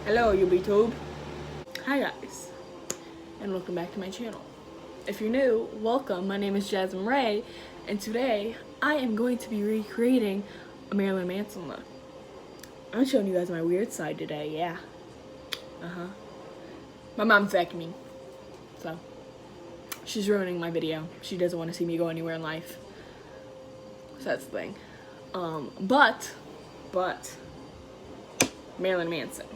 Hello YouTube. Hi guys, and welcome back to my channel. If you're new, welcome. My name is Jasmine Rae, and today I am going to be recreating a Marilyn Manson look. I'm showing you guys my weird side today, yeah. My mom's vacuuming, so she's ruining my video. She doesn't want to see me go anywhere in life. So that's the thing. But Marilyn Manson.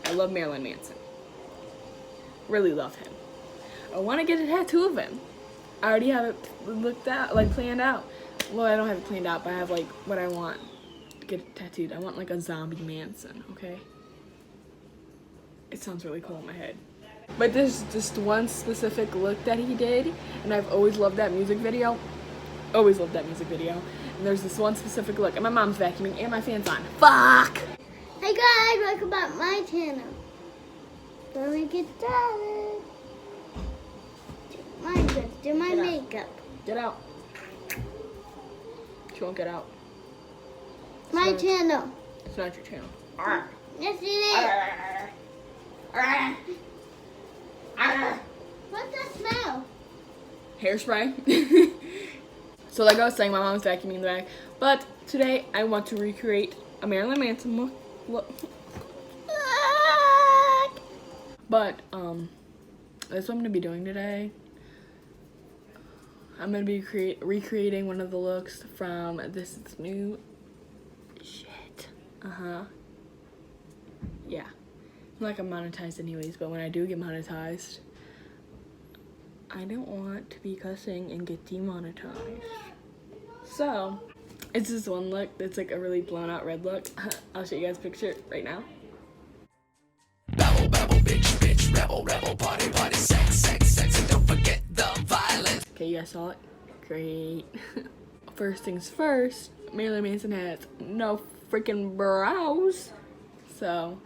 I love Marilyn Manson. Really love him. I want to get a tattoo of him. I already have it planned out. Well, I don't have it planned out, but I have like what I want to get tattooed. I want like a zombie Manson, okay? It sounds really cool in my head. But there's just one specific look that he did, and I've always loved that music video. Always loved that music video. And there's this one specific look, and my mom's vacuuming, and my fan's on. Fuck! Hey guys, welcome back to my channel. Before we get started, do my makeup. Get out. She won't get out. My channel. It's not your channel. Yes, it is. What's that smell? Hairspray. So like I was saying, my mom's vacuuming the bag. But today I want to recreate a Marilyn Manson look. But that's what I'm gonna be doing today. I'm gonna be recreating one of the looks from this new shit. Yeah. I'm like I'm monetized anyways, but when I do get monetized, I don't want to be cussing and get demonetized. So it's this one look that's like a really blown out red look. I'll show you guys a picture right now. Babble, babble, bitch, rebel, party, sex, and don't forget the violence. Okay, you guys saw it? Great. First things first, Marilyn Manson has no freaking brows. So,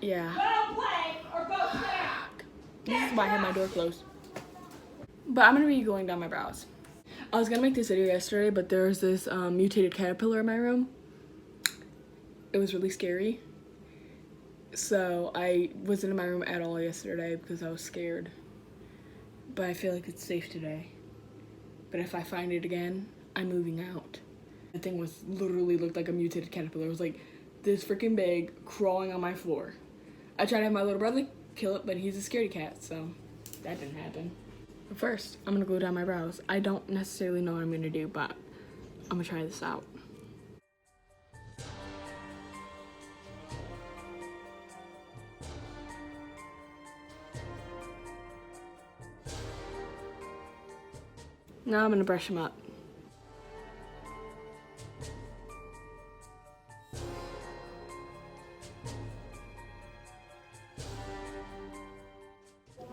yeah. Go play or go stand. This is why I have my door closed. But I'm gonna be going down my brows. I was gonna make this video yesterday, but there was this mutated caterpillar in my room. It was really scary. So I wasn't in my room at all yesterday because I was scared. But I feel like it's safe today. But if I find it again, I'm moving out. The thing was literally looked like a mutated caterpillar. It was like this freaking big, crawling on my floor. I tried to have my little brother kill it, but he's a scaredy cat, so that didn't happen. But first, I'm gonna glue down my brows. I don't necessarily know what I'm gonna do, but I'm gonna try this out. Now I'm gonna brush them up.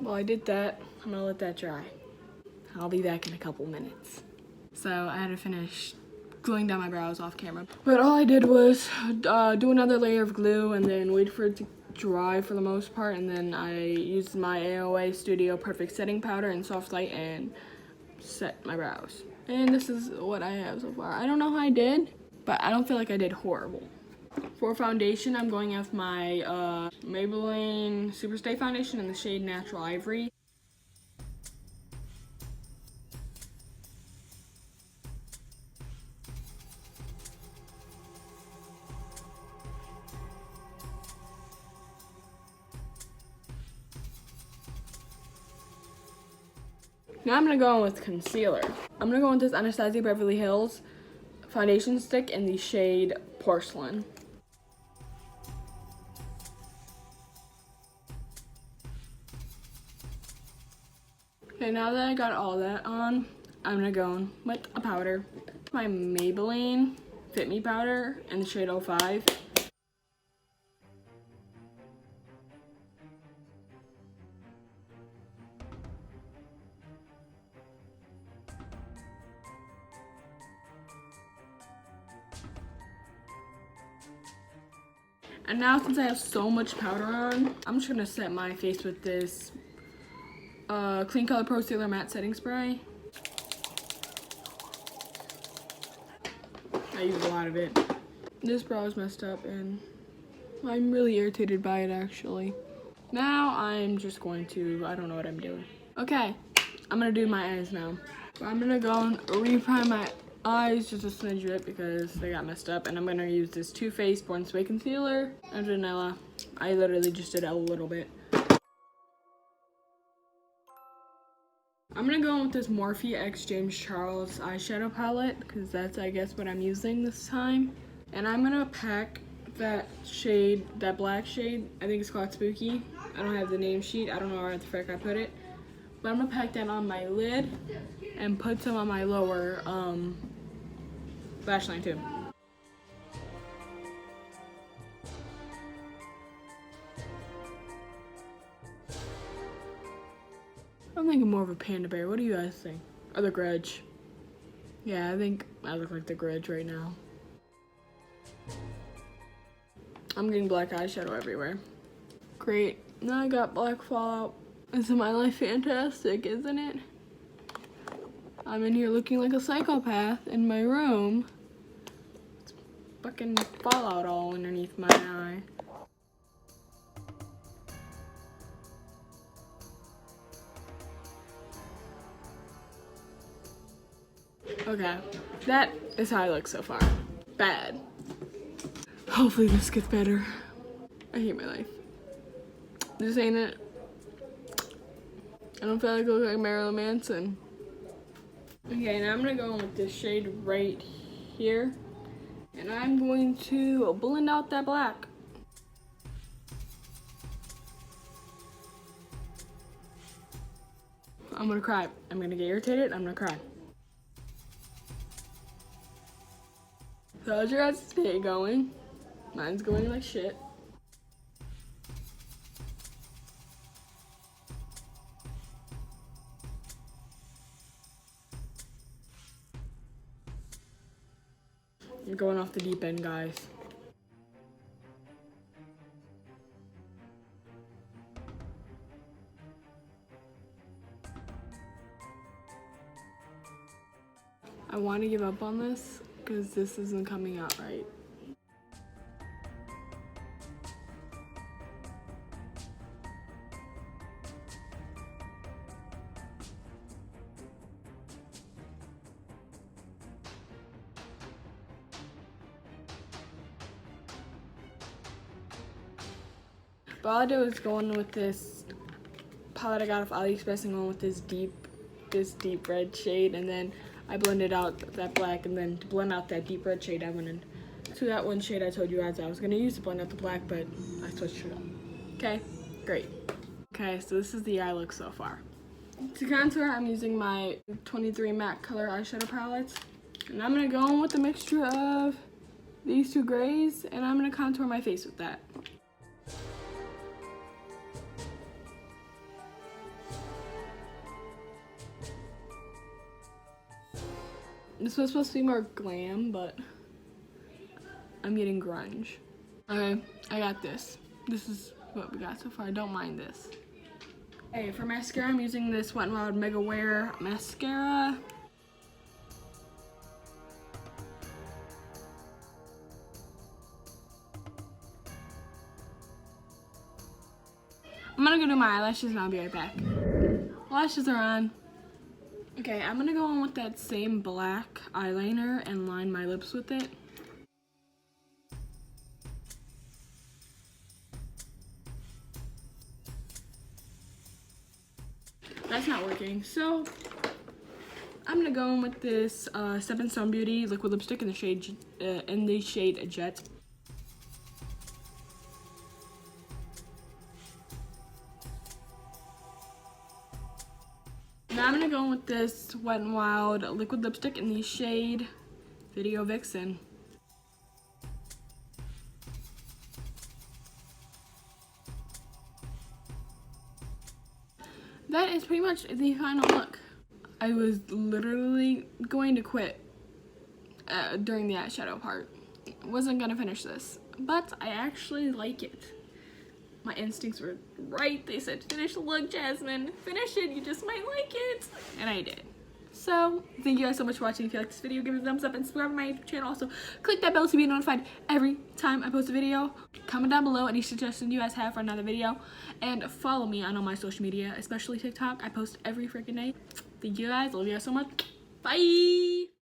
Well, I did that. I'm gonna let that dry. I'll be back in a couple minutes. So I had to finish gluing down my brows off camera. But all I did was do another layer of glue and then wait for it to dry for the most part. And then I used my AOA Studio Perfect Setting Powder and Soft Light and set my brows. And this is what I have so far. I don't know how I did, but I don't feel like I did horrible. For foundation, I'm going with my Maybelline Superstay Foundation in the shade Natural Ivory. Now I'm gonna go in with concealer. I'm gonna go in with this Anastasia Beverly Hills foundation stick in the shade Porcelain. Okay, now that I got all that on, I'm gonna go in with a powder. My Maybelline Fit Me powder in the shade 05. And now since I have so much powder on, I'm just gonna set my face with this Clean Color Pro Sealer Matte Setting Spray. I use a lot of it. This brow is messed up and I'm really irritated by it actually. Now I'm just going to, I don't know what I'm doing. Okay, I'm gonna do my eyes now. So I'm gonna go and reprime my eyes just a smidge bit because they got messed up, and I'm gonna use this Too Faced Born This Way concealer and vanilla. I literally just did a little bit. I'm gonna go in with this Morphe X James Charles eyeshadow palette because that's, I guess, what I'm using this time. And I'm gonna pack that shade, that black shade. I think it's called Spooky. I don't have the name sheet. I don't know where the frick I put it. But I'm gonna pack that on my lid and put some on my lower lash line too. I'm thinking more of a panda bear. What do you guys think? Or the Grudge? Yeah, I think I look like the Grudge right now. I'm getting black eyeshadow everywhere. Great. Now I got black fallout. Isn't my life fantastic, isn't it? I'm in here looking like a psychopath in my room. It's fucking fallout all underneath my eye. Okay, that is how I look so far. Bad. Hopefully this gets better. I hate my life. This ain't it. I don't feel like I look like Marilyn Manson. Okay, now I'm gonna go in with this shade right here. And I'm going to blend out that black. I'm gonna cry. I'm gonna get irritated. I'm gonna cry. So how's your guys' day going? Mine's going like shit. I'm going off the deep end, guys. I want to give up on this because this isn't coming out right. But all I did was go in with this palette I got off AliExpress and go in with this deep red shade, and then I blended out that black, and then to blend out that deep red shade I went in to that one shade I told you guys I was gonna use to blend out the black, but I switched it up. Okay, great. Okay, so this is the eye look so far. To contour, I'm using my 23 matte color eyeshadow palettes, and I'm gonna go in with a mixture of these two grays, and I'm gonna contour my face with that. This was supposed to be more glam, but I'm getting grunge. Okay, I got this. This is what we got so far. I don't mind this. Okay, for mascara, I'm using this Wet n Wild Mega Wear mascara. I'm gonna go do my eyelashes and I'll be right back. Lashes are on. Okay, I'm gonna go in with that same black eyeliner and line my lips with it. That's not working, so I'm gonna go in with this Step n Stone Beauty liquid lipstick in the shade Jet. Now I'm gonna go in with this Wet n Wild liquid lipstick in the shade Video Vixen. That is pretty much the final look. I was literally going to quit during the eyeshadow part. Wasn't gonna finish this, but I actually like it. My instincts were right. They said, finish the look, Jasmine. Finish it. You just might like it. And I did. So thank you guys so much for watching. If you like this video, give it a thumbs up and subscribe to my YouTube channel. Also click that bell to be notified every time I post a video. Comment down below any suggestions you guys have for another video, and follow me on all my social media, especially TikTok. I post every freaking day. Thank you guys. Love you guys so much. Bye.